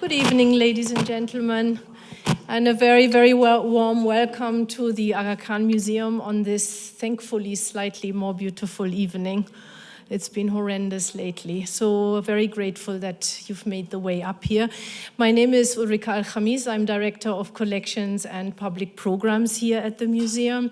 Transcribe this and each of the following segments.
Good evening, ladies and gentlemen, and a very, very warm welcome to the Azra Akšamija Museum on this, thankfully, slightly more beautiful evening. It's been horrendous lately, so very grateful that you've made the way up here. My name is Azra Akšamija. I'm Director of Collections and Public Programs here at the museum.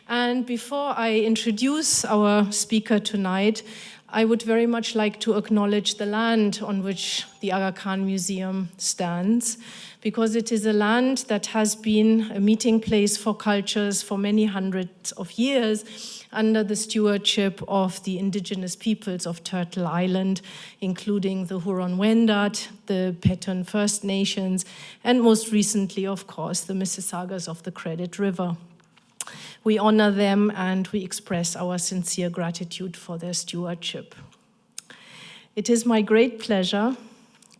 And before I introduce our speaker tonight, I would very much like to acknowledge the land on which the Azra Akšamija Museum stands, because it is a land that has been a meeting place for cultures for many hundreds of years under the stewardship of the indigenous peoples of Turtle Island, including the Huron-Wendat, the Petun First Nations, and most recently, of course, the Mississaugas of the Credit River. We honor them and we express our sincere gratitude for their stewardship. It is my great pleasure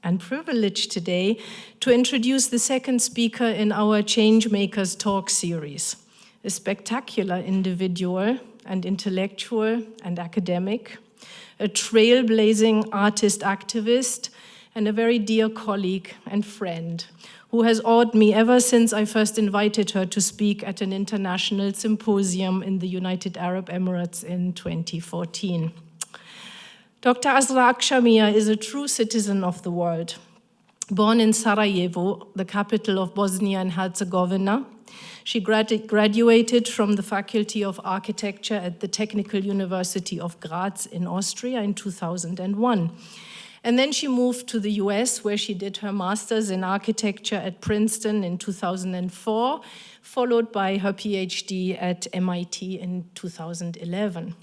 and privilege today to introduce the second speaker in our Changemakers Talk Series, a spectacular individual and intellectual and academic, a trailblazing artist activist, and a very dear colleague and friend who has awed me ever since I first invited her to speak at an international symposium in the United Arab Emirates in 2014. Dr. Azra Akšamija is a true citizen of the world. Born in Sarajevo, the capital of Bosnia and Herzegovina, she graduated from the Faculty of Architecture at the Technical University of Graz in Austria in 2001. And then she moved to the US, where she did her master's in architecture at Princeton in 2004, followed by her PhD at MIT in 2011.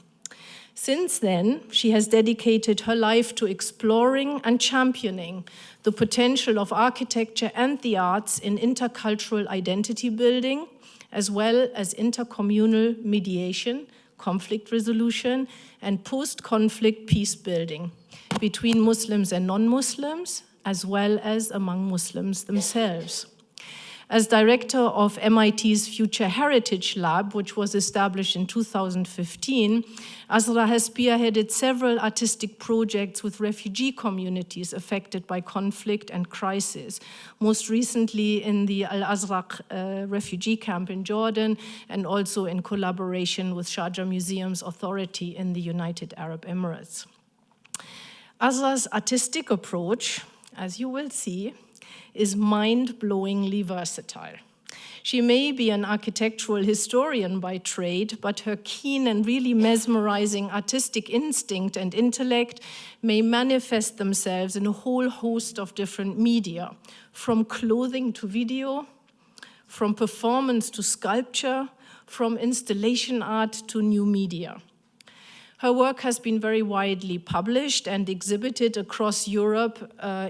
Since then, she has dedicated her life to exploring and championing the potential of architecture and the arts in intercultural identity building, as well as intercommunal mediation, conflict resolution, and post-conflict peace building between Muslims and non-Muslims, as well as among Muslims themselves. As director of MIT's Future Heritage Lab, which was established in 2015, Azra has spearheaded several artistic projects with refugee communities affected by conflict and crisis, most recently in the Al-Azraq refugee camp in Jordan, and also in collaboration with Sharjah Museums Authority in the United Arab Emirates. Azra's artistic approach, as you will see, is mind-blowingly versatile. She may be an architectural historian by trade, but her keen and really mesmerizing artistic instinct and intellect may manifest themselves in a whole host of different media, from clothing to video, from performance to sculpture, from installation art to new media. Her work has been very widely published and exhibited across Europe,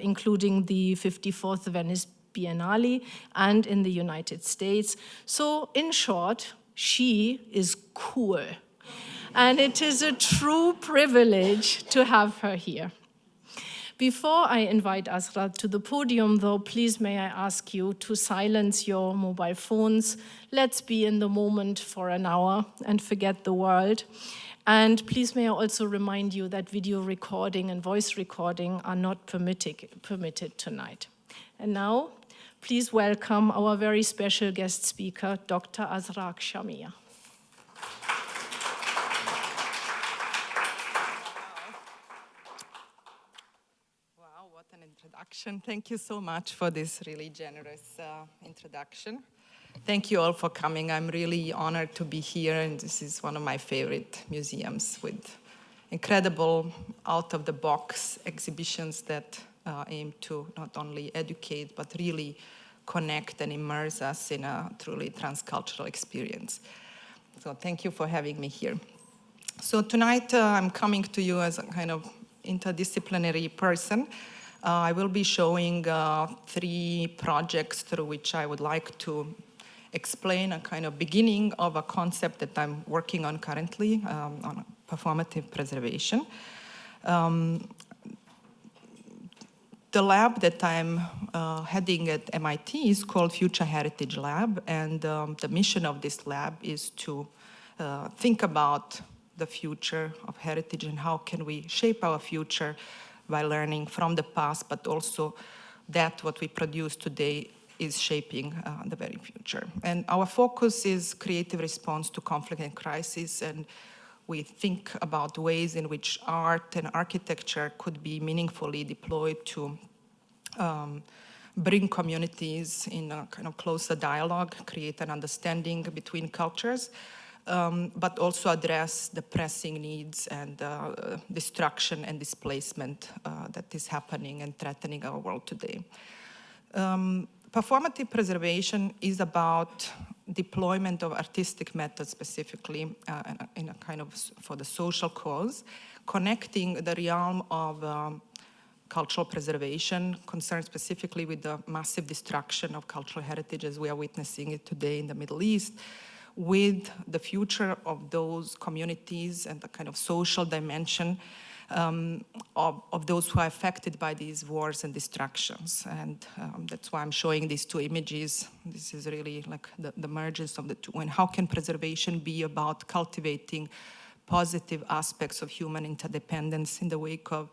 including the 54th Venice Biennale and in the United States. So, in short, she is cool. And it is a true privilege to have her here. Before I invite Azra to the podium, though, please may I ask you to silence your mobile phones. Let's be in the moment for an hour and forget the world. And please may I also remind you that video recording and voice recording are not permitted tonight. And now, please welcome our very special guest speaker, Dr. Azra Akšamija. Wow, what an introduction. Thank you so much for this really generous introduction. Thank you all for coming. I'm really honored to be here, and this is one of my favorite museums with incredible out-of-the-box exhibitions that aim to not only educate, but really connect and immerse us in a truly transcultural experience. So thank you for having me here. So tonight I'm coming to you as a kind of interdisciplinary person. I will be showing 3 projects through which I would like to explain a kind of beginning of a concept that I'm working on currently, on performative preservation. The lab that I'm heading at MIT is called Future Heritage Lab, and the mission of this lab is to think about the future of heritage and how can we shape our future by learning from the past, but also that what we produce today is shaping the very future. And our focus is creative response to conflict and crisis, and we think about ways in which art and architecture could be meaningfully deployed to bring communities in a kind of closer dialogue, create an understanding between cultures, but also address the pressing needs and destruction and displacement that is happening and threatening our world today. Performative preservation is about deployment of artistic methods specifically in a kind of for the social cause, connecting the realm of cultural preservation, concerned specifically with the massive destruction of cultural heritage as we are witnessing it today in the Middle East, with the future of those communities and the kind of social dimension of those who are affected by these wars and destructions. And that's why I'm showing these two images. This is really like the mergence of the two. And how can preservation be about cultivating positive aspects of human interdependence in the wake of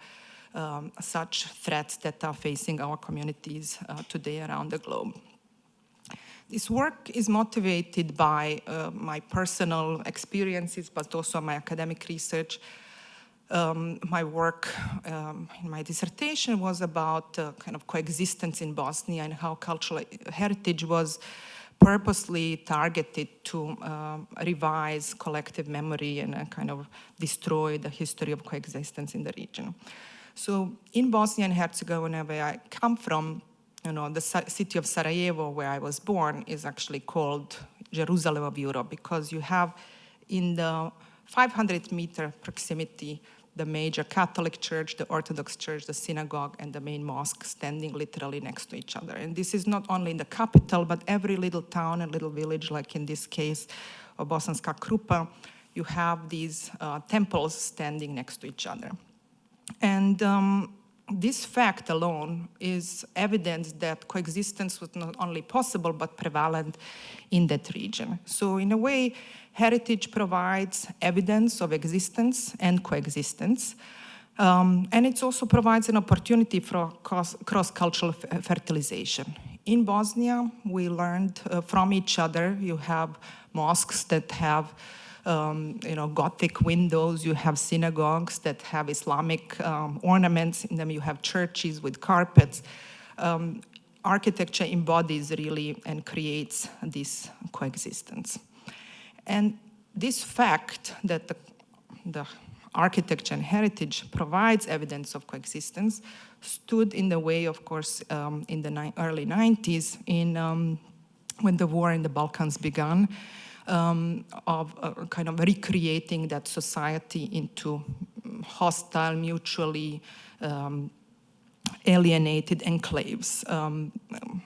such threats that are facing our communities today around the globe? This work is motivated by my personal experiences, but also my academic research. My work in my dissertation was about kind of coexistence in Bosnia and how cultural heritage was purposely targeted to revise collective memory and kind of destroy the history of coexistence in the region. So in Bosnia and Herzegovina, where I come from, you know, the city of Sarajevo, where I was born, is actually called Jerusalem of Europe, because you have in the 500-meter proximity the major Catholic church, the Orthodox church, the synagogue, and the main mosque standing literally next to each other. And this is not only in the capital, but every little town and little village, like in this case of Bosanska Krupa, you have these temples standing next to each other. And this fact alone is evidence that coexistence was not only possible, but prevalent in that region. So in a way, heritage provides evidence of existence and coexistence. And it also provides an opportunity for cross-cultural fertilization. In Bosnia, we learned from each other. You have mosques that have Gothic windows. You have synagogues that have Islamic ornaments in them. You have churches with carpets. Architecture embodies really and creates this coexistence. And this fact that the architecture and heritage provides evidence of coexistence stood in the way, of course, in the early 90s when the war in the Balkans began, of kind of recreating that society into hostile, mutually alienated enclaves.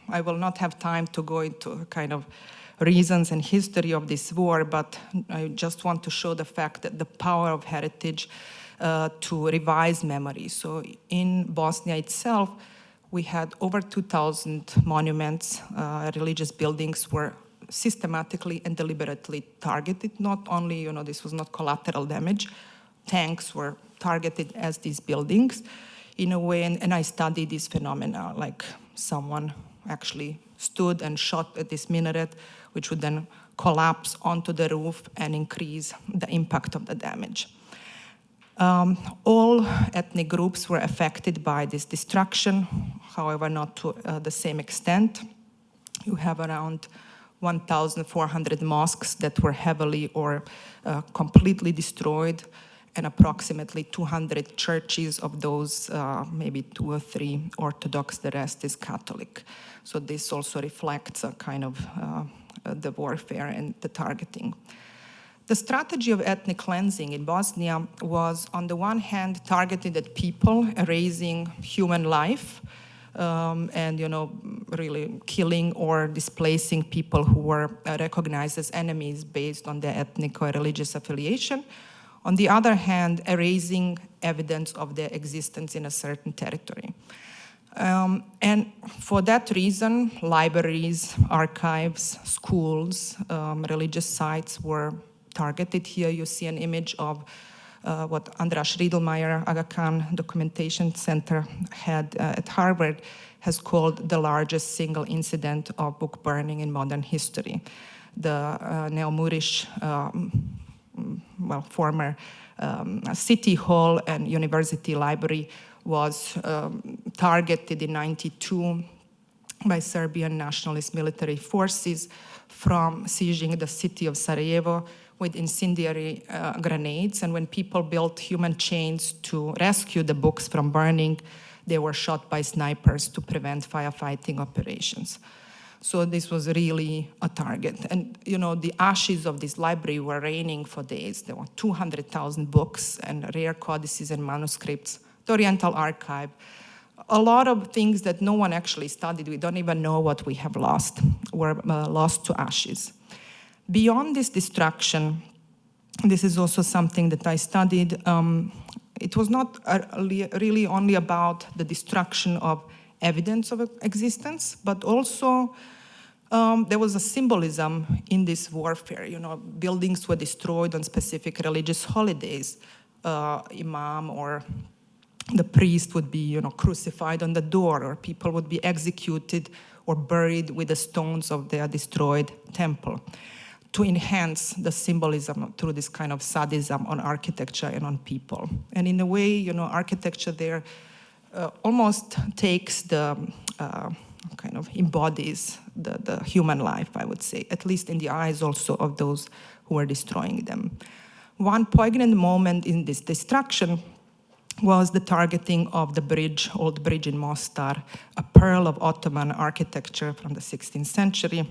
I will not have time to go into kind of reasons and history of this war, but I just want to show the fact that the power of heritage to revise memory. So in Bosnia itself, we had over 2,000 monuments. Religious buildings were systematically and deliberately targeted. Not only, this was not collateral damage. Tanks were targeted as these buildings in a way, and I studied these phenomena, like someone actually stood and shot at this minaret, which would then collapse onto the roof and increase the impact of the damage. All ethnic groups were affected by this destruction, however, not to the same extent. You have around 1,400 mosques that were heavily or completely destroyed, and approximately 200 churches. Of those, maybe 2 or 3 Orthodox, the rest is Catholic. So this also reflects a kind of the warfare and the targeting. The strategy of ethnic cleansing in Bosnia was, on the one hand, targeted at people, erasing human life, and really killing or displacing people who were recognized as enemies based on their ethnic or religious affiliation. On the other hand, erasing evidence of their existence in a certain territory. And for that reason, libraries, archives, schools, religious sites were targeted. Here you see an image of what Andras Riedelmeier Aga Khan Documentation Center had at Harvard has called the largest single incident of book burning in modern history. The Neomurish, former city hall and university library was targeted in '92 by Serbian nationalist military forces from sieging the city of Sarajevo with incendiary grenades. And when people built human chains to rescue the books from burning, they were shot by snipers to prevent firefighting operations. So this was really a target. And the ashes of this library were raining for days. There were 200,000 books and rare codices and manuscripts, the Oriental Archive, a lot of things that no one actually studied. We don't even know what we have lost, were lost to ashes. Beyond this destruction, this is also something that I studied, it was not really only about the destruction of evidence of existence, but also there was a symbolism in this warfare. Buildings were destroyed on specific religious holidays. Imam or the priest would be, crucified on the door, or people would be executed or buried with the stones of their destroyed temple, to enhance the symbolism through this kind of sadism on architecture and on people. And in a way, architecture there almost takes the, kind of embodies the human life, I would say, at least in the eyes also of those who are destroying them. One poignant moment in this destruction was the targeting of the bridge, old bridge in Mostar, a pearl of Ottoman architecture from the 16th century,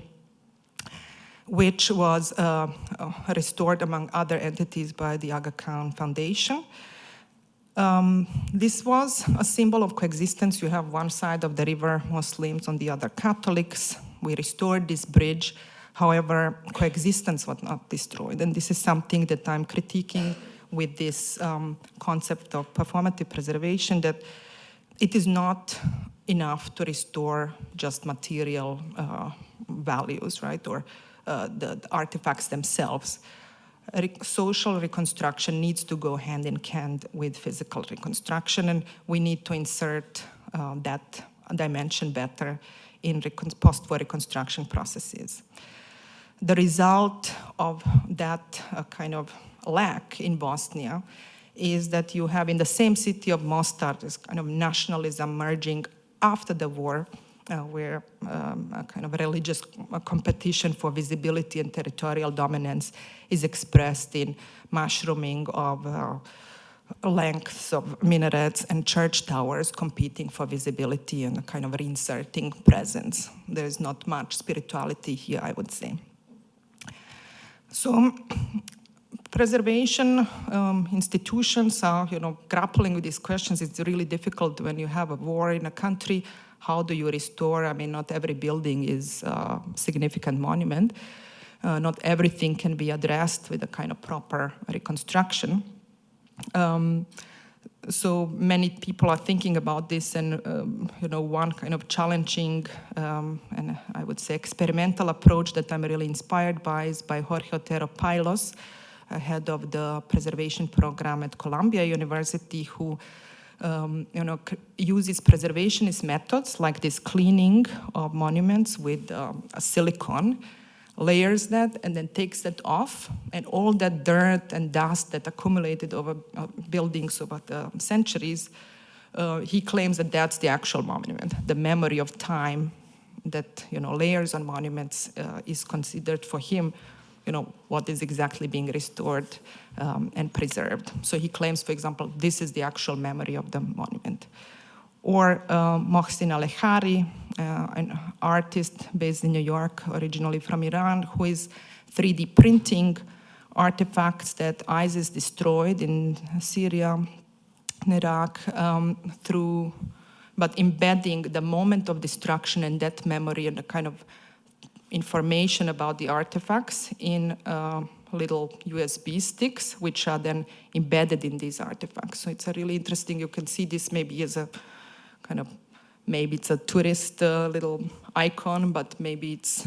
which was restored among other entities by the Aga Khan Foundation. This was a symbol of coexistence. You have one side of the river Muslims, on the other Catholics. We restored this bridge. However, coexistence was not destroyed. And this is something that I'm critiquing with this concept of performative preservation, that it is not enough to restore just material values, right, or the artifacts themselves. Social reconstruction needs to go hand in hand with physical reconstruction, and we need to insert that dimension better in post-war reconstruction processes. The result of that kind of lack in Bosnia is that you have in the same city of Mostar this kind of nationalism merging after the war, where a kind of religious competition for visibility and territorial dominance is expressed in mushrooming of lengths of minarets and church towers competing for visibility and a kind of reinserting presence. There is not much spirituality here, I would say. So preservation institutions are, grappling with these questions. It's really difficult when you have a war in a country. How do you restore? I mean, not every building is a significant monument. Not everything can be addressed with a kind of proper reconstruction. So many people are thinking about this, and one kind of challenging and I would say experimental approach that I'm really inspired by is by Jorge Otero Pailos, head of the preservation program at Columbia University, who uses preservationist methods like this cleaning of monuments with a silicone, layers that, and then takes that off, and all that dirt and dust that accumulated over buildings over the centuries, he claims that that's the actual monument. The memory of time that layers on monuments is considered for him, what is exactly being restored and preserved. So he claims, for example, this is the actual memory of the monument. Or Mohsin Alehari, an artist based in New York, originally from Iran, who is 3D printing artifacts that ISIS destroyed in Syria, in Iraq, but embedding the moment of destruction and that memory and the kind of information about the artifacts in little USB sticks, which are then embedded in these artifacts. So it's a really interesting, you can see this maybe as a kind of, maybe it's a tourist little icon, but maybe it's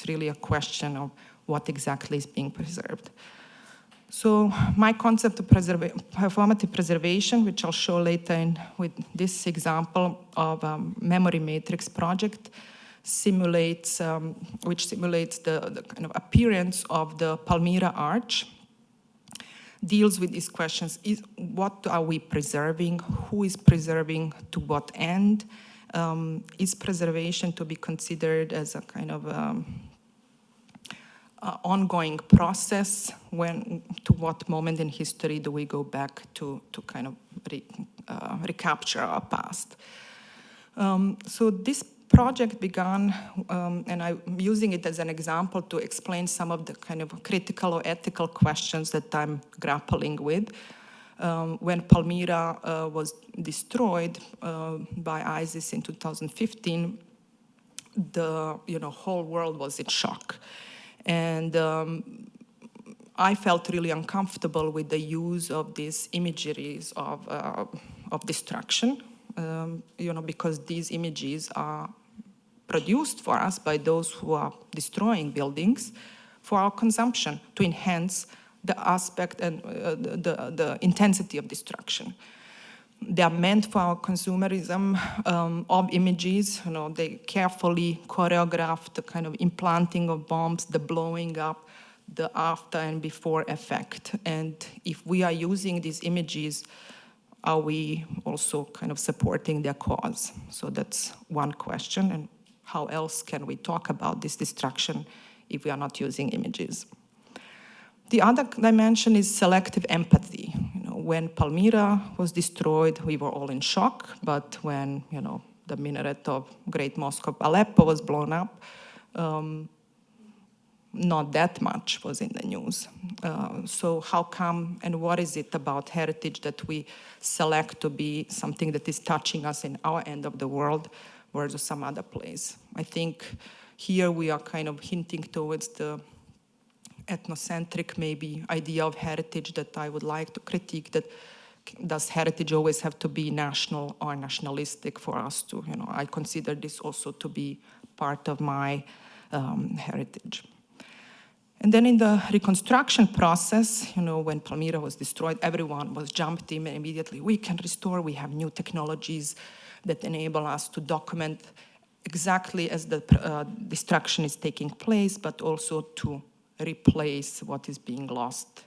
really a question of what exactly is being preserved. So my concept of performative preservation, which I'll show later with this example of a memory matrix project, which simulates the kind of appearance of the Palmyra Arch, deals with these questions. What are we preserving? Who is preserving? To what end? Is preservation to be considered as a kind of ongoing process? To what moment in history do we go back to kind of recapture our past? So this project began, and I'm using it as an example to explain some of the kind of critical or ethical questions that I'm grappling with. When Palmyra was destroyed by ISIS in 2015, the whole world was in shock. And I felt really uncomfortable with the use of these imageries of destruction, because these images are produced for us by those who are destroying buildings for our consumption to enhance the aspect and the intensity of destruction. They are meant for our consumerism of images. They carefully choreograph the kind of implanting of bombs, the blowing up, the after and before effect. And if we are using these images, are we also kind of supporting their cause? So that's one question. And how else can we talk about this destruction if we are not using images? The other dimension is selective empathy. When Palmyra was destroyed, we were all in shock, but when, the minaret of Great Mosque of Aleppo was blown up, not that much was in the news. So how come, and what is it about heritage that we select to be something that is touching us in our end of the world versus some other place? I think here we are kind of hinting towards the ethnocentric maybe idea of heritage that I would like to critique, that does heritage always have to be national or nationalistic for us to, I consider this also to be part of my heritage. And then in the reconstruction process, when Palmyra was destroyed, everyone was jumped in immediately. We can restore, we have new technologies that enable us to document exactly as the destruction is taking place, but also to replace what is being lost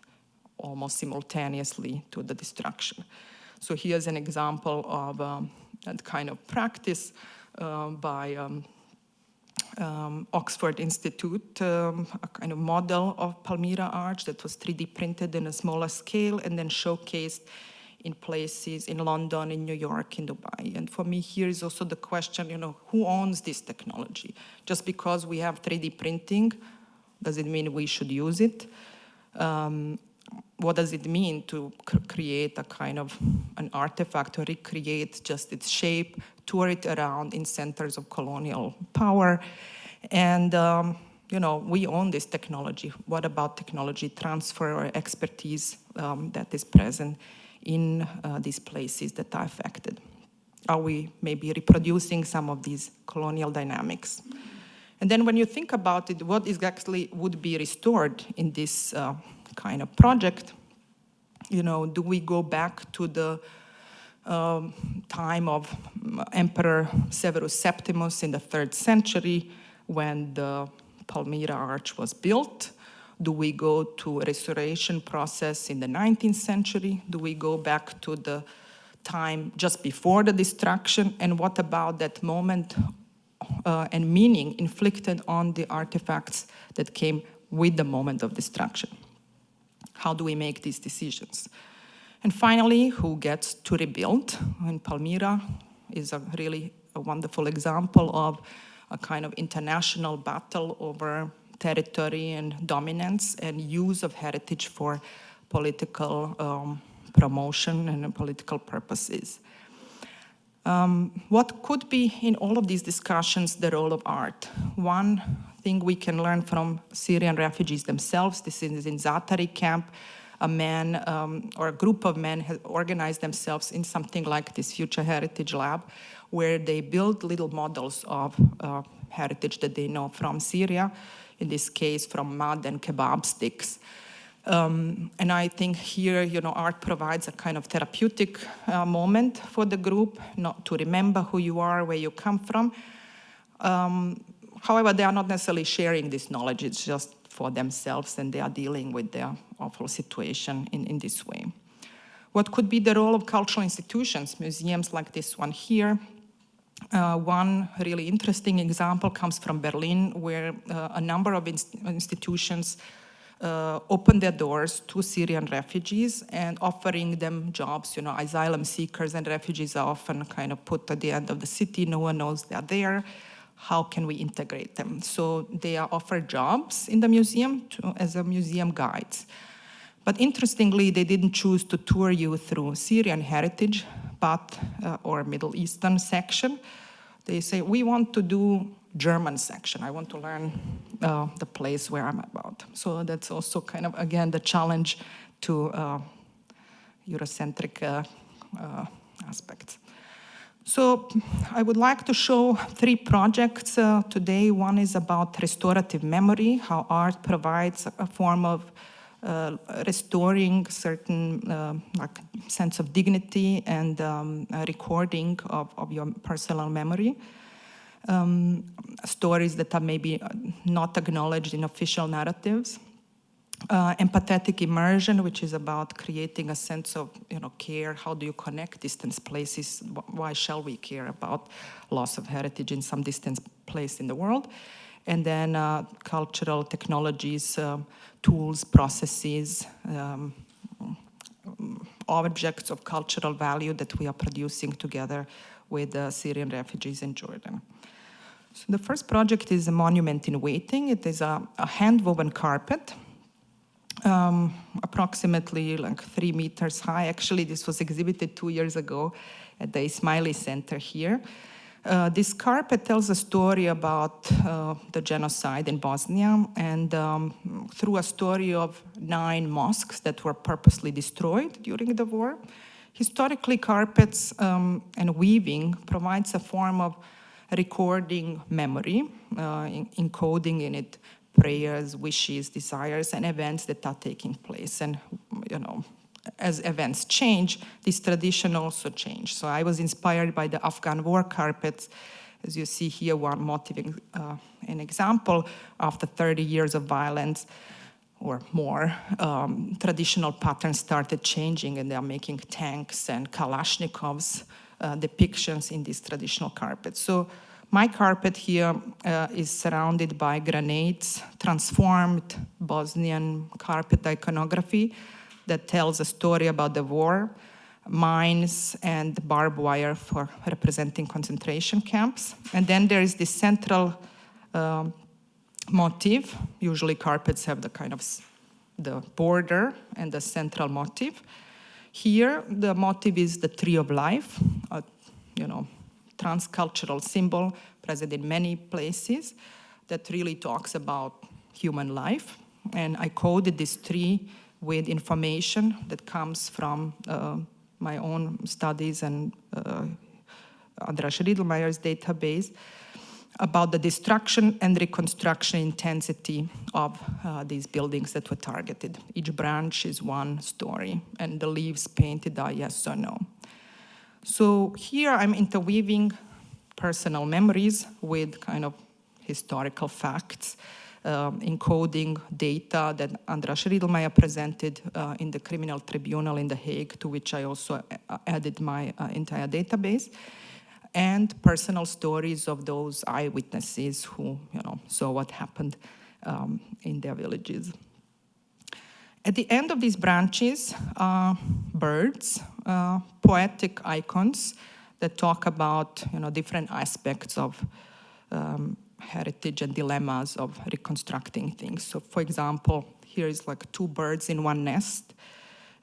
almost simultaneously to the destruction. So here's an example of that kind of practice by Oxford Institute, a kind of model of Palmyra Arch that was 3D printed in a smaller scale and then showcased in places in London, in New York, in Dubai. And for me, here is also the question, who owns this technology? Just because we have 3D printing, does it mean we should use it? What does it mean to create a kind of an artifact, or recreate just its shape, tour it around in centers of colonial power? And, we own this technology. What about technology transfer or expertise that is present in these places that are affected? Are we maybe reproducing some of these colonial dynamics? And then when you think about it, what exactly would be restored in this kind of project? Do we go back to the time of Emperor Severus Septimus in the 3rd century when the Palmyra Arch was built? Do we go to a restoration process in the 19th century? Do we go back to the time just before the destruction? And what about that moment and meaning inflicted on the artifacts that came with the moment of destruction? How do we make these decisions? And finally, who gets to rebuild? And Palmyra is really a wonderful example of a kind of international battle over territory and dominance and use of heritage for political promotion and political purposes. What could be in all of these discussions the role of art? One thing we can learn from Syrian refugees themselves, this is in Azraq Camp, a man or a group of men have organized themselves in something like this Future Heritage Lab, where they build little models of heritage that they know from Syria, in this case from mud and kebab sticks. And I think here, art provides a kind of therapeutic moment for the group, not to remember who you are, where you come from. However, they are not necessarily sharing this knowledge. It's just for themselves, and they are dealing with their awful situation in this way. What could be the role of cultural institutions, museums like this one here? One really interesting example comes from Berlin, where a number of institutions opened their doors to Syrian refugees and offering them jobs. Asylum seekers and refugees are often kind of put at the end of the city. No one knows they're there. How can we integrate them? So they are offered jobs in the museum as a museum guides. But interestingly, they didn't choose to tour you through Syrian heritage, or Middle Eastern section. They say, we want to do German section. I want to learn the place where I'm about. So that's also kind of, again, the challenge to Eurocentric aspects. So I would like to show 3 projects today. One is about restorative memory, how art provides a form of restoring certain sense of dignity and recording of your personal memory. Stories that are maybe not acknowledged in official narratives. Empathetic immersion, which is about creating a sense of care. How do you connect distant places? Why shall we care about loss of heritage in some distant place in the world? And then cultural technologies, tools, processes, objects of cultural value that we are producing together with Syrian refugees in Jordan. So the first project is a monument in waiting. It is a hand-woven carpet, approximately like 3 meters high. Actually, this was exhibited 2 years ago at the Ismaili Center here. This carpet tells a story about the genocide in Bosnia, and through a story of 9 mosques that were purposely destroyed during the war. Historically, carpets and weaving provides a form of recording memory, encoding in it prayers, wishes, desires, and events that are taking place. And, as events change, this tradition also changed. So I was inspired by the Afghan war carpets. As you see here, one motive, an example, after 30 years of violence or more, traditional patterns started changing, and they are making tanks and Kalashnikovs depictions in these traditional carpets. So my carpet here is surrounded by grenades, transformed Bosnian carpet iconography that tells a story about the war, mines, and barbed wire for representing concentration camps. And then there is this central motif. Usually carpets have the kind of the border and the central motif. Here, the motif is the tree of life, a transcultural symbol present in many places that really talks about human life. And I coded this tree with information that comes from my own studies and Andras Riedelmeyer's database about the destruction and reconstruction intensity of these buildings that were targeted. Each branch is one story, and the leaves painted are yes or no. So here I'm interweaving personal memories with kind of historical facts, encoding data that Andras Riedelmeyer presented in the criminal tribunal in The Hague, to which I also added my entire database, and personal stories of those eyewitnesses who saw what happened in their villages. At the end of these branches are birds, poetic icons that talk about different aspects of heritage and dilemmas of reconstructing things. So, for example, here is like 2 birds in one nest.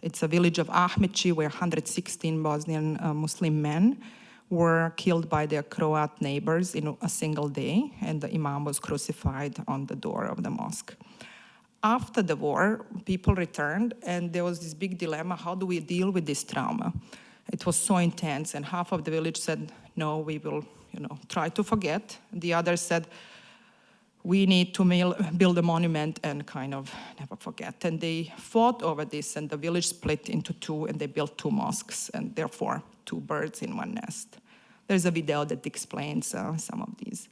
It's a village of Ahmići where 116 Bosnian Muslim men were killed by their Croat neighbors in a single day, and the imam was crucified on the door of the mosque. After the war, people returned, and there was this big dilemma: how do we deal with this trauma? It was so intense, and half of the village said, no, we will try to forget. The others said, we need to build a monument and kind of never forget. And they fought over this, and the village split into two, and they built two mosques, and therefore two birds in one nest. There's a video that explains some of these.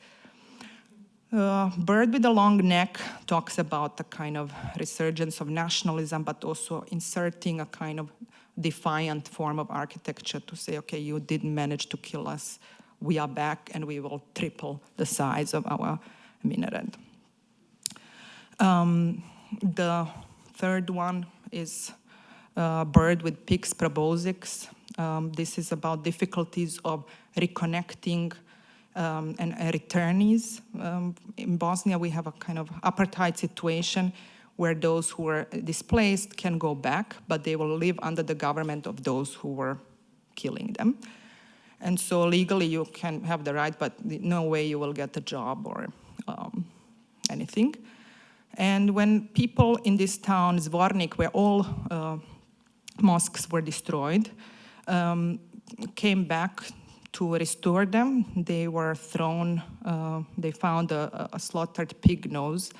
Bird with a long neck talks about the kind of resurgence of nationalism, but also inserting a kind of defiant form of architecture to say, okay, you didn't manage to kill us. We are back, and we will triple the size of our minaret. The third one is bird with pigs proboscis. This is about difficulties of reconnecting and returnees. In Bosnia, we have a kind of apartheid situation where those who are displaced can go back, but they will live under the government of those who were killing them. And so legally you can have the right, but no way you will get a job or anything. And when people in this town, Zvornik, where all mosques were destroyed, came back to restore them, they were thrown, they found a slaughtered pig nose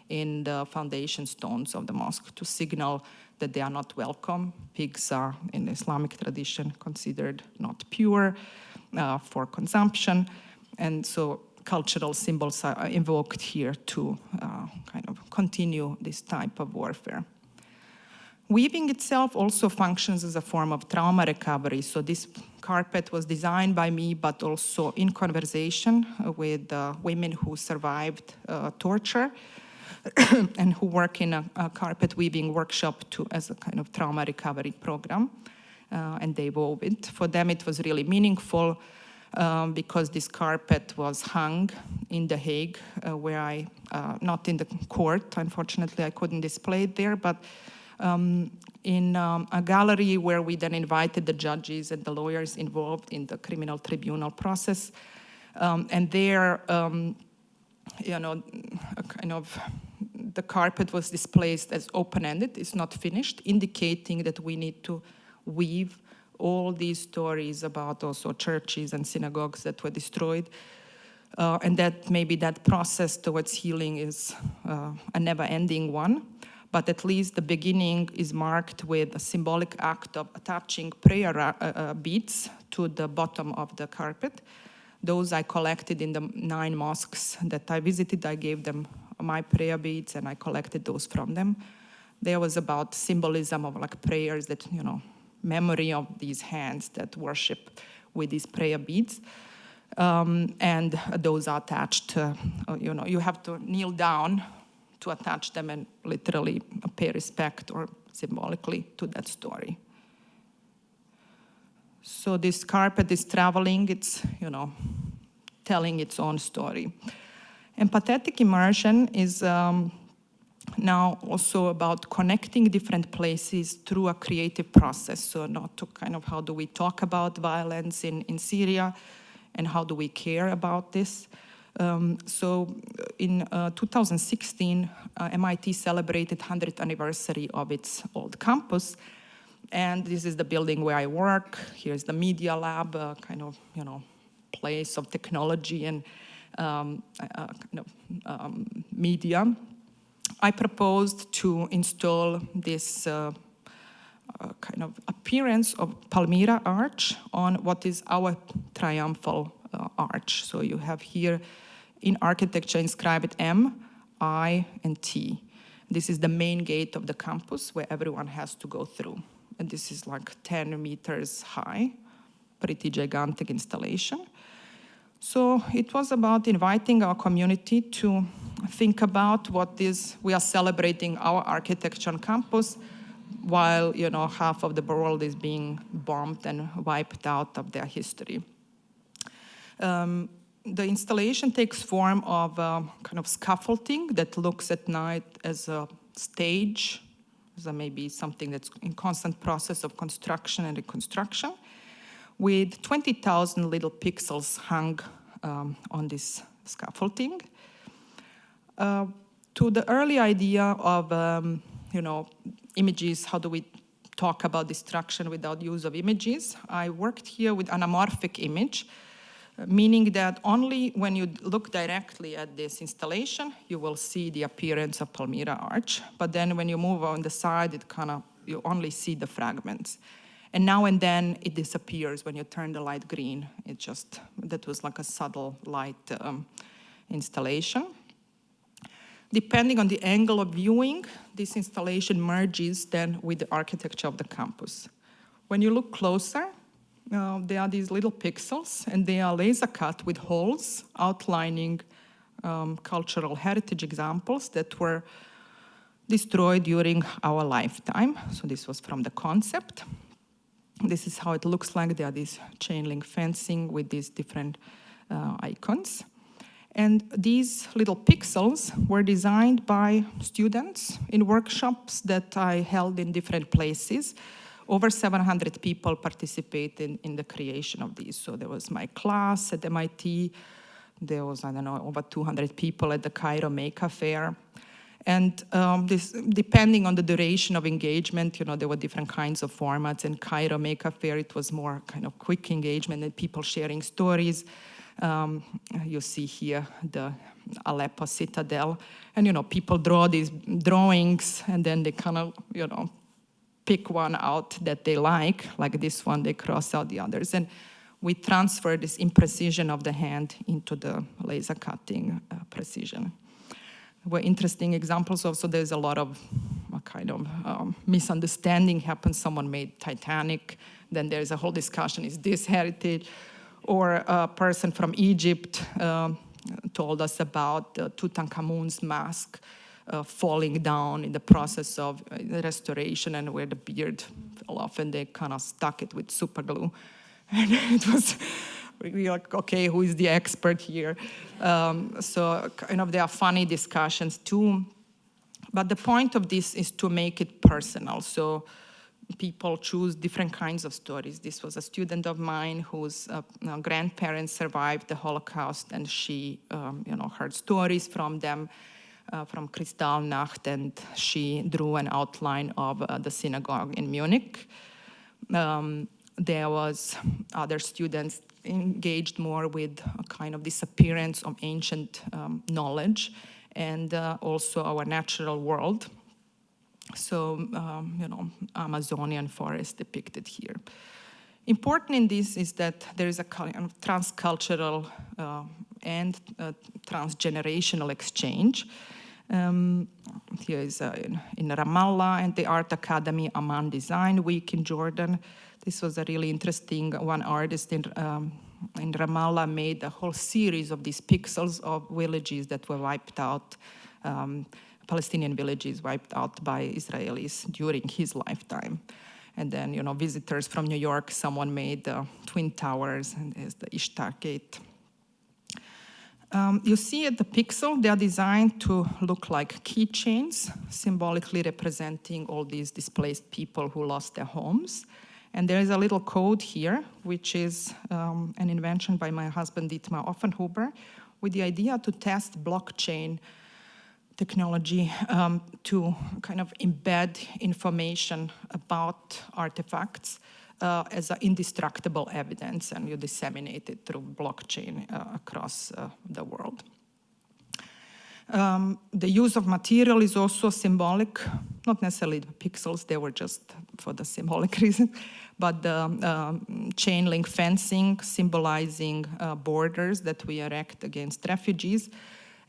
in the foundation stones of the mosque to signal that they are not welcome. Pigs are, in the Islamic tradition, considered not pure for consumption. And so cultural symbols are invoked here to kind of continue this type of warfare. Weaving itself also functions as a form of trauma recovery. So this carpet was designed by me, but also in conversation with women who survived torture and who work in a carpet weaving workshop as a kind of trauma recovery program. And they wove it. For them, it was really meaningful because this carpet was hung in The Hague, where I, not in the court, unfortunately, I couldn't display it there, but in a gallery where we then invited the judges and the lawyers involved in the criminal tribunal process. And there, you know, a kind of, the carpet was displaced as open-ended, it's not finished, indicating that we need to weave all these stories about also churches and synagogues that were destroyed. And that maybe that process towards healing is a never-ending one. But at least the beginning is marked with a symbolic act of attaching prayer beads to the bottom of the carpet. Those I collected in the 9 mosques that I visited. I gave them my prayer beads and I collected those from them. There was about symbolism of like prayers that, you know, memory of these hands that worship with these prayer beads. And those are attached, you know, you have to kneel down to attach them and literally pay respect or symbolically to that story. So this carpet is traveling, it's, you know, telling its own story. Empathetic immersion is now also about connecting different places through a creative process. So not to kind of how do we talk about violence in Syria and how do we care about this. So in 2016, MIT celebrated 100th anniversary of its old campus. And this is the building where I work. Here's the media lab, kind of, you know, place of technology and media. I proposed to install this kind of appearance of Palmyra Arch on what is our Triumphal Arch. So you have here in architecture inscribed M, I, and T. This is the main gate of the campus where everyone has to go through. And this is like 10 meters high, pretty gigantic installation. So it was about inviting our community to think about what is, we are celebrating our architecture on campus while, you know, half of the world is being bombed and wiped out of their history. The installation takes form of kind of scaffolding that looks at night as a stage, as maybe something that's in constant process of construction and reconstruction, with 20,000 little pixels hung on this scaffolding. To the early idea of, you know, images, how do we talk about destruction without use of images? I worked here with anamorphic image. meaning that only when you look directly at this installation, you will see the appearance of Palmyra Arch. But then when you move on the side, you only see the fragments. And now and then it disappears when you turn the light green. That was like a subtle light installation. Depending on the angle of viewing, this installation merges then with the architecture of the campus. When you look closer, there are these little pixels, and they are laser cut with holes outlining cultural heritage examples that were destroyed during our lifetime. So this was from the concept. This is how it looks like. There are these chain link fencing with these different icons. And these little pixels were designed by students in workshops that I held in different places. Over 700 people participated in the creation of these. So there was my class at MIT. There was, over 200 people at the Cairo Maker Fair. And this, depending on the duration of engagement, there were different kinds of formats. In Cairo Maker Fair, it was more kind of quick engagement and people sharing stories. You see here the Aleppo Citadel. And, people draw these drawings, and then they kind of, pick one out that they like this one, they cross out the others. And we transfer this imprecision of the hand into the laser cutting precision. Were interesting examples also. There's a lot of misunderstanding happens. Someone made Titanic, then there's a whole discussion, is this heritage? Or a person from Egypt told us about Tutankhamun's mask falling down in the process of restoration, and where the beard fell off, and they kind of stuck it with super glue. And it was really like, okay, who is the expert here? So there are funny discussions too. But the point of this is to make it personal. So people choose different kinds of stories. This was a student of mine whose grandparents survived the Holocaust, and she heard stories from them. From Kristallnacht, and she drew an outline of the synagogue in Munich. There was other students engaged more with a kind of disappearance of ancient knowledge, and also our natural world. So, Amazonian forest depicted here. Important in this is that there is a kind of transcultural and transgenerational exchange. Here is in Ramallah, and the Art Academy Amman Design Week in Jordan. This was a really interesting one. Artist in Ramallah made a whole series of these pixels of villages that were wiped out, Palestinian villages wiped out by Israelis during his lifetime. And then, visitors from New York, someone made the Twin Towers, and there's the Ishtar Gate. You see at the pixel, they are designed to look like keychains, symbolically representing all these displaced people who lost their homes. And there is a little code here, which is an invention by my husband, Dietmar Offenhuber, with the idea to test blockchain technology to kind of embed information about artifacts as an indestructible evidence, and you disseminate it through blockchain across the world. The use of material is also symbolic, not necessarily the pixels, they were just for the symbolic reason, but the chain link fencing symbolizing borders that we erect against refugees.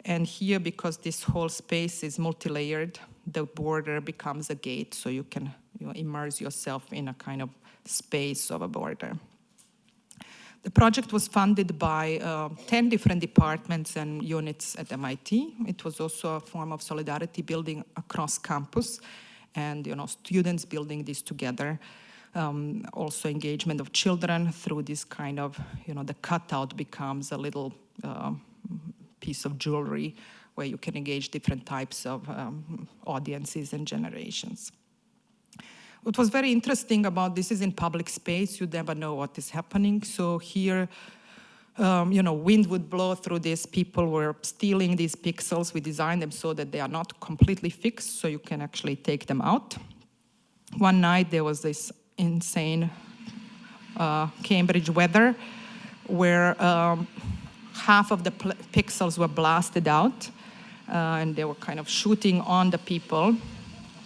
And here, because this whole space is multi-layered, the border becomes a gate, so you can immerse yourself in a kind of space of a border. The project was funded by 10 different departments and units at MIT. It was also a form of solidarity building across campus, and students building this together. Also engagement of children through this kind of, the cutout becomes a little piece of jewelry where you can engage different types of audiences and generations. What was very interesting about this is in public space, you never know what is happening. So here, wind would blow through this. People were stealing these pixels. We designed them so that they are not completely fixed, so you can actually take them out. One night, there was this insane Cambridge weather. where half of the pixels were blasted out, and they were kind of shooting on the people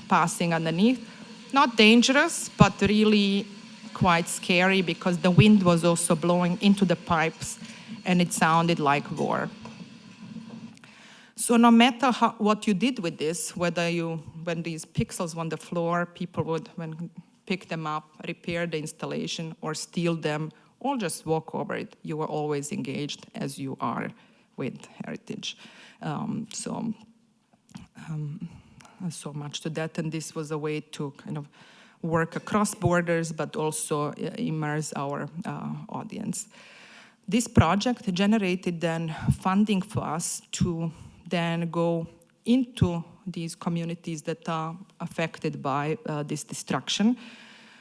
passing underneath. Not dangerous, but really quite scary because the wind was also blowing into the pipes and it sounded like war. So no matter what you did with this, when these pixels were on the floor, people would pick them up, repair the installation, or steal them, or just walk over it. You were always engaged as you are with heritage. So much to that, and this was a way to kind of work across borders, but also immerse our audience. This project generated then funding for us to then go into these communities that are affected by this destruction.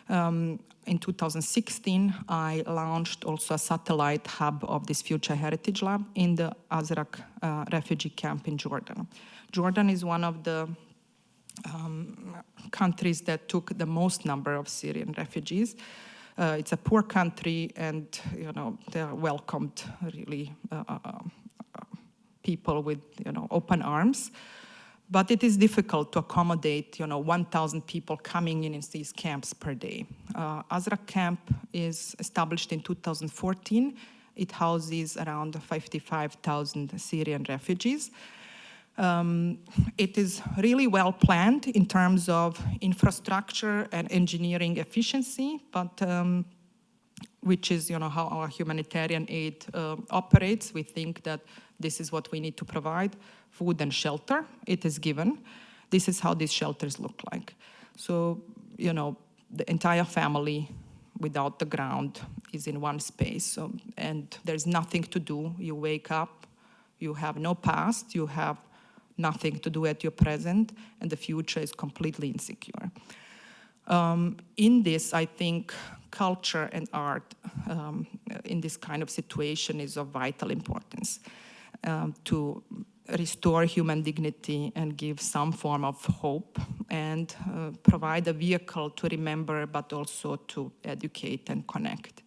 In 2016, I launched also a satellite hub of this Future Heritage Lab in the Azraq refugee camp in Jordan. Jordan is one of the countries that took the most number of Syrian refugees. It's a poor country, and they are welcomed really people with open arms. But it is difficult to accommodate 1,000 people coming in these camps per day. Azraq Camp is established in 2014. It houses around 55,000 Syrian refugees. It is really well planned in terms of infrastructure and engineering efficiency, but which is how our humanitarian aid operates. We think that this is what we need to provide: food and shelter. It is given. This is how these shelters look like. So the entire family without the ground is in one space, and there's nothing to do. You wake up, you have no past, you have nothing to do at your present, and the future is completely insecure. In this, I think culture and art in this kind of situation is of vital importance to restore human dignity and give some form of hope and provide a vehicle to remember, but also to educate and connect.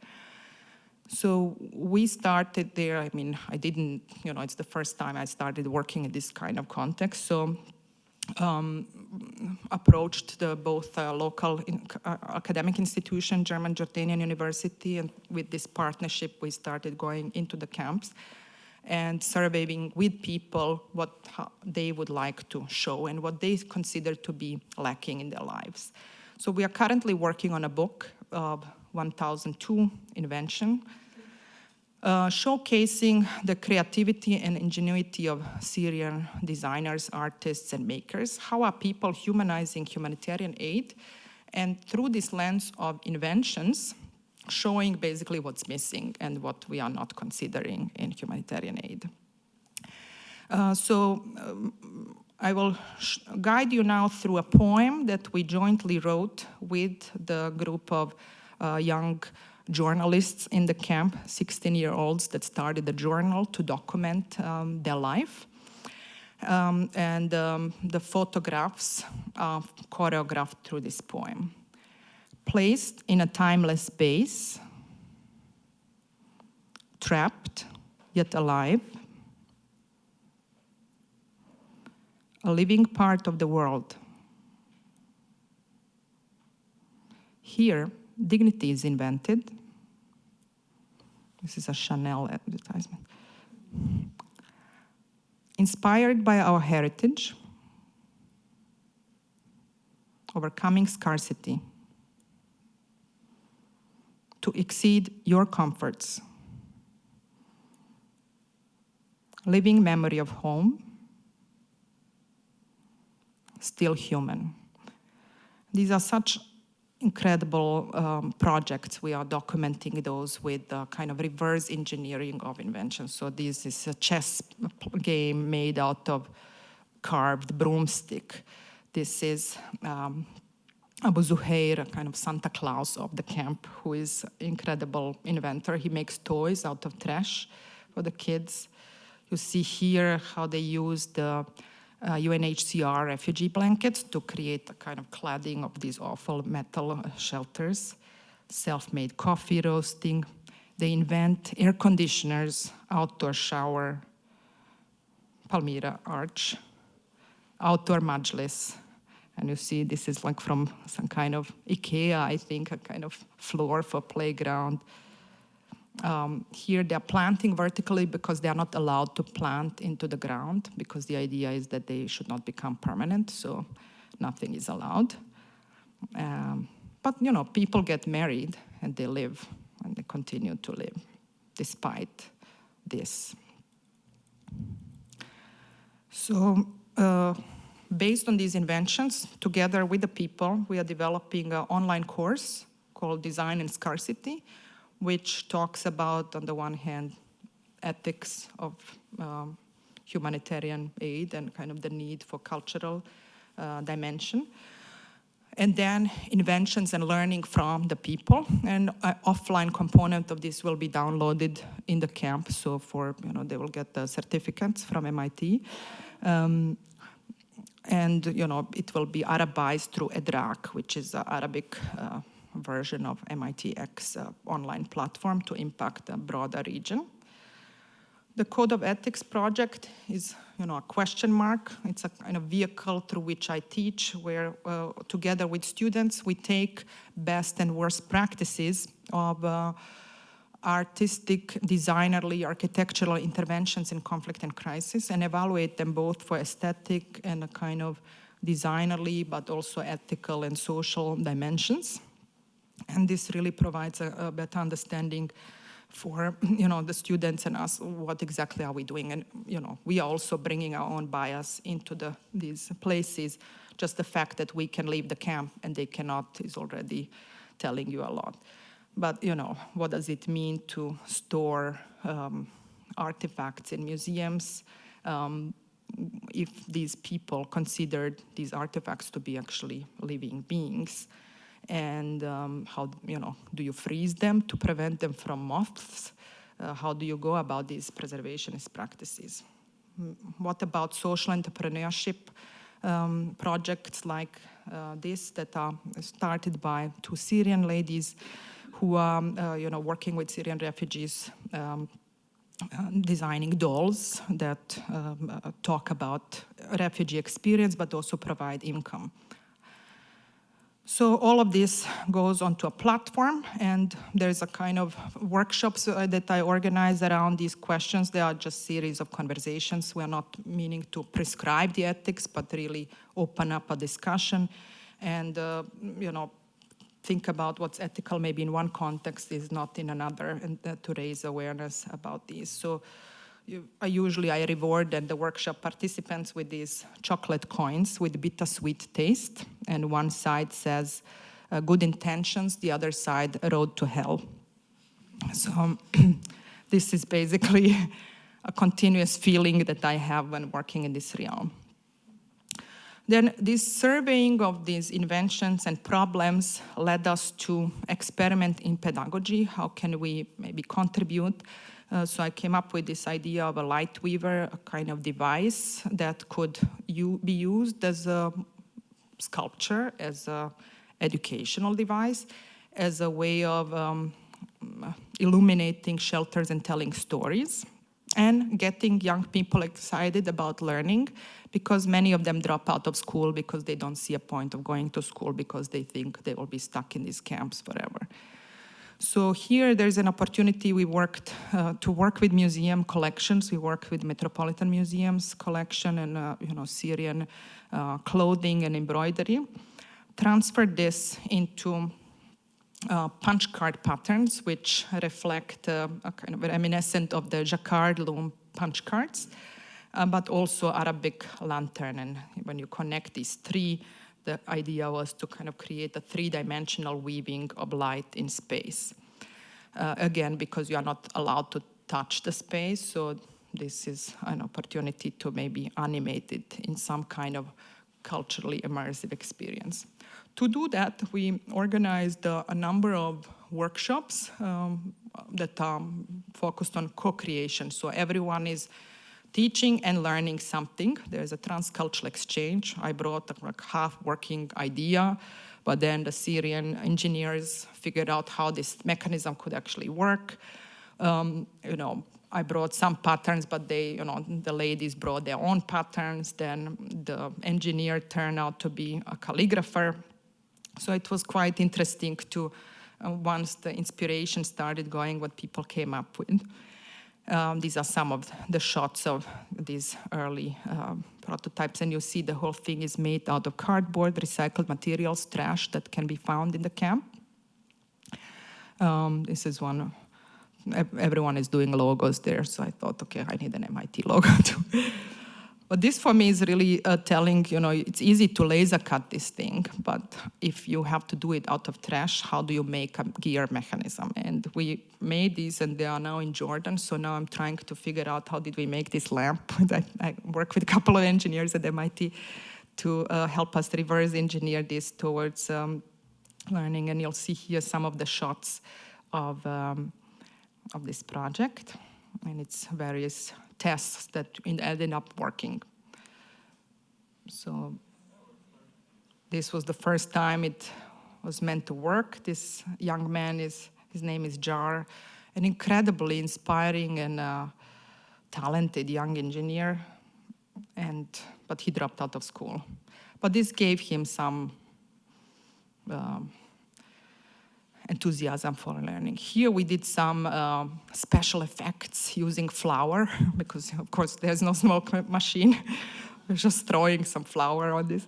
So we started there. I mean, I didn't, it's the first time I started working in this kind of context. So approached both local academic institution, German Jordanian University, and with this partnership, we started going into the camps and surveying with people what they would like to show and what they consider to be lacking in their lives. So we are currently working on a book of 1002 Invention, showcasing the creativity and ingenuity of Syrian designers, artists, and makers. How are people humanizing humanitarian aid? And through this lens of inventions, showing basically what's missing and what we are not considering in humanitarian aid. I will guide you now through a poem that we jointly wrote with the group of young journalists in the camp, 16-year-olds that started a journal to document their life. The photographs are choreographed through this poem. Placed in a timeless space, trapped yet alive, a living part of the world. Here, dignity is invented. This is a Chanel advertisement. Inspired by our heritage, overcoming scarcity, to exceed your comforts, living memory of home, still human. These are such incredible projects. We are documenting those with kind of reverse engineering of inventions. So this is a chess game made out of carved broomstick. This is Abu Zuhair, a kind of Santa Claus of the camp, who is an incredible inventor. He makes toys out of trash for the kids. You see here how they use the UNHCR refugee blankets to create a kind of cladding of these awful metal shelters. Self-made coffee roasting. They invent air conditioners, outdoor shower, Palmyra Arch, outdoor majlis. And you see this is like from some kind of IKEA, I think, a kind of floor for playground. Here they're planting vertically because they are not allowed to plant into the ground because the idea is that they should not become permanent, so nothing is allowed. But, you know, people get married and they live and they continue to live despite this. So, based on these inventions, together with the people, we are developing an online course called Design and Scarcity, which talks about, on the one hand, ethics of humanitarian aid and kind of the need for cultural dimension. And then inventions and learning from the people. And an offline component of this will be downloaded in the camp. So they will get the certificates from MIT. And, it will be Arabized through Azraq, which is an Arabic version of MIT-X online platform to impact a broader region. The Code of Ethics project is, a question mark. It's a kind of vehicle through which I teach, where together with students, we take best and worst practices of artistic, designerly, architectural interventions in conflict and crisis and evaluate them both for aesthetic and a kind of designerly, but also ethical and social dimensions. And this really provides a better understanding for the students and us, what exactly are we doing? And we are also bringing our own bias into these places. Just the fact that we can leave the camp and they cannot is already telling you a lot. But what does it mean to store artifacts in museums if these people considered these artifacts to be actually living beings? And how do you freeze them to prevent them from moths? How do you go about these preservationist practices? What about social entrepreneurship projects like this that are started by two Syrian ladies who are working with Syrian refugees, designing dolls that talk about refugee experience but also provide income. So all of this goes onto a platform, and there's a kind of workshops that I organize around these questions. They are just series of conversations. We are not meaning to prescribe the ethics, but really open up a discussion and, think about what's ethical maybe in one context is not in another, and to raise awareness about these. So I reward the workshop participants with these chocolate coins with bittersweet taste. And one side says good intentions, the other side road to hell. So this is basically a continuous feeling that I have when working in this realm. Then this surveying of these inventions and problems led us to experiment in pedagogy. How can we maybe contribute? So I came up with this idea of a light weaver, a kind of device that could be used as a sculpture, as an educational device, as a way of illuminating shelters and telling stories, and getting young people excited about learning, because many of them drop out of school because they don't see a point of going to school because they think they will be stuck in these camps forever. So here there's an opportunity. We worked to work with museum collections. We worked with Metropolitan Museum's collection and Syrian clothing and embroidery. Transferred this into punch card patterns, which reflect a kind of reminiscent of the jacquard loom punch cards, but also Arabic lantern. And when you connect these three, the idea was to kind of create a three-dimensional weaving of light in space. Again, because you are not allowed to touch the space, so this is an opportunity to maybe animate it in some kind of culturally immersive experience. To do that, we organized a number of workshops that are focused on co-creation. So everyone is teaching and learning something. There's a transcultural exchange. I brought a half-working idea, but then the Syrian engineers figured out how this mechanism could actually work. I brought some patterns, but the ladies brought their own patterns. Then the engineer turned out to be a calligrapher. So it was quite interesting to, once the inspiration started going, what people came up with. These are some of the shots of these early prototypes, and you see the whole thing is made out of cardboard, recycled materials, trash that can be found in the camp. This is one. Everyone is doing logos there, so I thought, okay, I need an MIT logo too. But this for me is really telling, it's easy to laser cut this thing, but if you have to do it out of trash, how do you make a gear mechanism? And we made these, and they are now in Jordan, so now I'm trying to figure out how did we make this lamp. I work with a couple of engineers at MIT to help us reverse engineer this towards learning, and you'll see here some of the shots of this project, and it's various tests that ended up working. So this was the first time it was meant to work. This young man, his name is Jar, an incredibly inspiring and talented young engineer, but he dropped out of school. But this gave him some enthusiasm for learning. Here we did some special effects using flour, because of course there's no smoke machine. We're just throwing some flour on this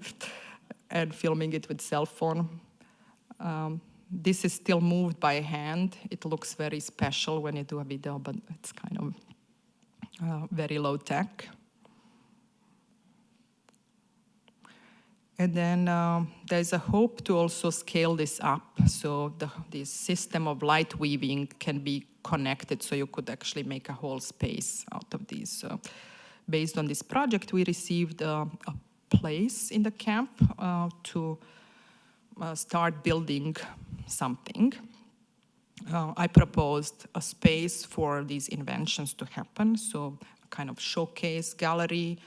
and filming it with cell phone. This is still moved by hand. It looks very special when you do a video, but it's kind of very low tech. And then there's a hope to also scale this up, so this system of light weaving can be connected, so you could actually make a whole space out of these. So based on this project, we received a place in the camp to start building something. I proposed a space for these inventions to happen, so a kind of showcase gallery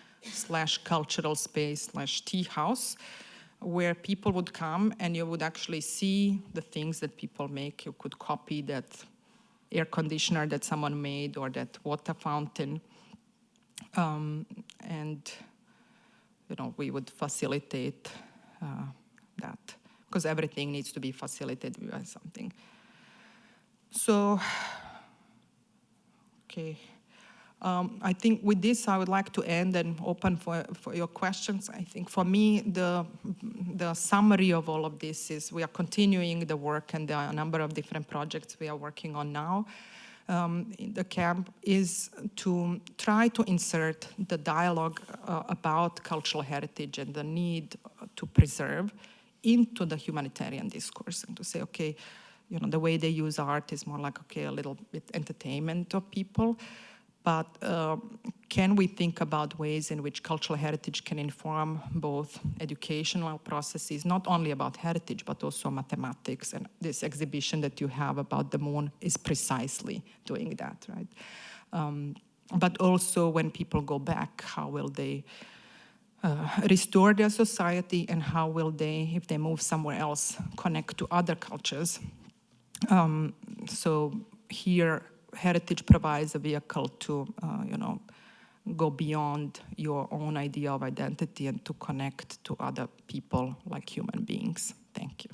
/ cultural space / tea house, where people would come and you would actually see the things that people make. You could copy that air conditioner that someone made or that water fountain. And we would facilitate that, because everything needs to be facilitated by something. So, okay. I think with this, I would like to end and open for your questions. I think for me, the summary of all of this is we are continuing the work, and there are a number of different projects we are working on now in the camp, is to try to insert the dialogue about cultural heritage and the need to preserve into the humanitarian discourse, and to say, okay, the way they use art is more like, okay, a little bit entertainment of people. But can we think about ways in which cultural heritage can inform both educational processes, not only about heritage, but also mathematics? And this exhibition that you have about the moon is precisely doing that, right? But also when people go back, how will they restore their society, and how will they, if they move somewhere else, connect to other cultures? So here, heritage provides a vehicle to, go beyond your own idea of identity and to connect to other people like human beings. Thank you.